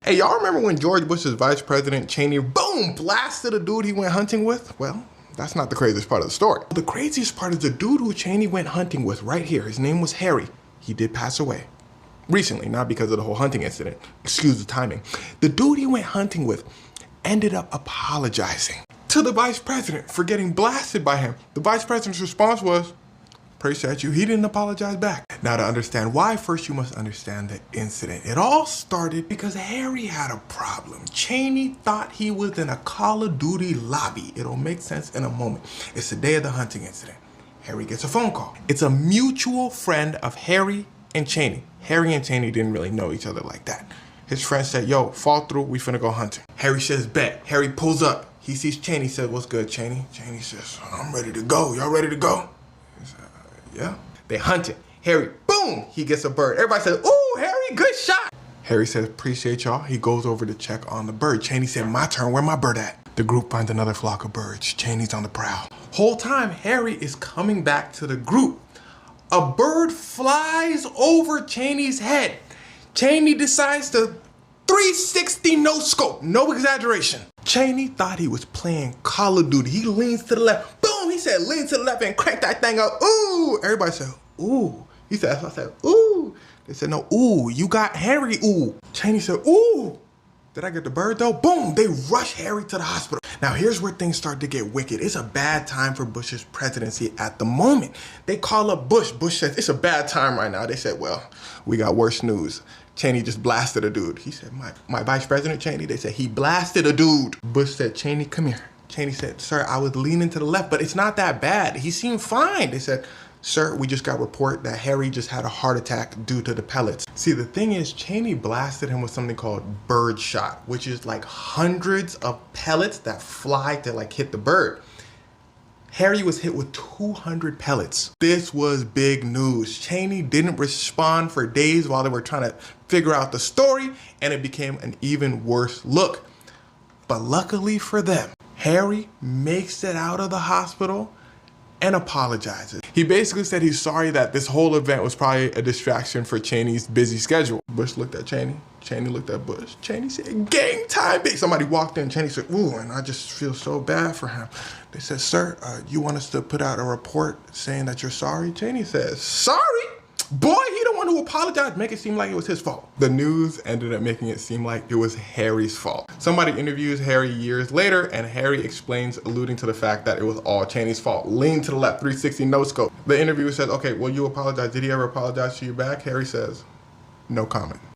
Hey, y'all remember when George Bush's vice president, Cheney, boom, blasted a dude he went hunting with? Well, that's not the craziest part of the story. The craziest part is the dude who Cheney went hunting with right here. His name was Harry. He did pass away. Recently, not because of the whole hunting incident. Excuse the timing. The dude he went hunting with ended up apologizing to the vice president for getting blasted by him. The vice president's response was, appreciate you. He didn't apologize back. Now, to understand why, first you must understand the incident. It all started because Harry had a problem. Cheney thought he was in a Call of Duty lobby. It'll make sense in a moment. It's the day of the hunting incident. Harry gets a phone call. It's a mutual friend of Harry and Cheney. Harry and Cheney didn't really know each other like that. His friend said, yo, fall through, we finna go hunting. Harry says, bet. Harry pulls up. He sees Cheney, said, what's good, Cheney? Cheney says, I'm ready to go. Y'all ready to go? He said, yeah. They hunted. Harry, boom, he gets a bird. Everybody says, ooh, Harry, good shot. Harry says, appreciate y'all. He goes over to check on the bird. Cheney said, my turn, where my bird at? The group finds another flock of birds. Cheney's on the prowl. Whole time, Harry is coming back to the group. A bird flies over Cheney's head. Cheney decides to 360 no scope, no exaggeration. Cheney thought he was playing Call of Duty. He leans to the left. Boom, he said, lean to the left and crank that thing up. Ooh, everybody said, ooh. He said, I said, ooh. They said, no, ooh, you got Harry, ooh. Cheney said, ooh. Did I get the bird though? Boom, they rush Harry to the hospital. Now here's where things start to get wicked. It's a bad time for Bush's presidency at the moment. They call up Bush. Bush says, it's a bad time right now. They said, well, we got worse news. Cheney just blasted a dude. He said, my vice president, Cheney, they said, he blasted a dude. Bush said, Cheney, come here. Cheney said, sir, I was leaning to the left, but it's not that bad. He seemed fine. They said, sir, we just got report that Harry just had a heart attack due to the pellets. See, the thing is, Cheney blasted him with something called bird shot, which is like hundreds of pellets that fly to like hit the bird. Harry was hit with 200 pellets. This was big news. Cheney didn't respond for days while they were trying to figure out the story, and it became an even worse look. But luckily for them, Harry makes it out of the hospital and apologizes. He basically said he's sorry that this whole event was probably a distraction for Cheney's busy schedule. Bush looked at Cheney. Cheney looked at Bush. Cheney said, gang time, big. Somebody walked in. Cheney said, ooh, and I just feel so bad for him. They said, sir, you want us to put out a report saying that you're sorry? Cheney says, sorry? Boy, he the one who apologized, make it seem like it was his fault. The news ended up making it seem like it was Harry's fault. Somebody interviews Harry years later, and Harry explains, alluding to the fact that it was all Cheney's fault. Lean to the left, 360 no scope. The interviewer says, okay, well, you apologize. Did he ever apologize to you back? Harry says, no comment.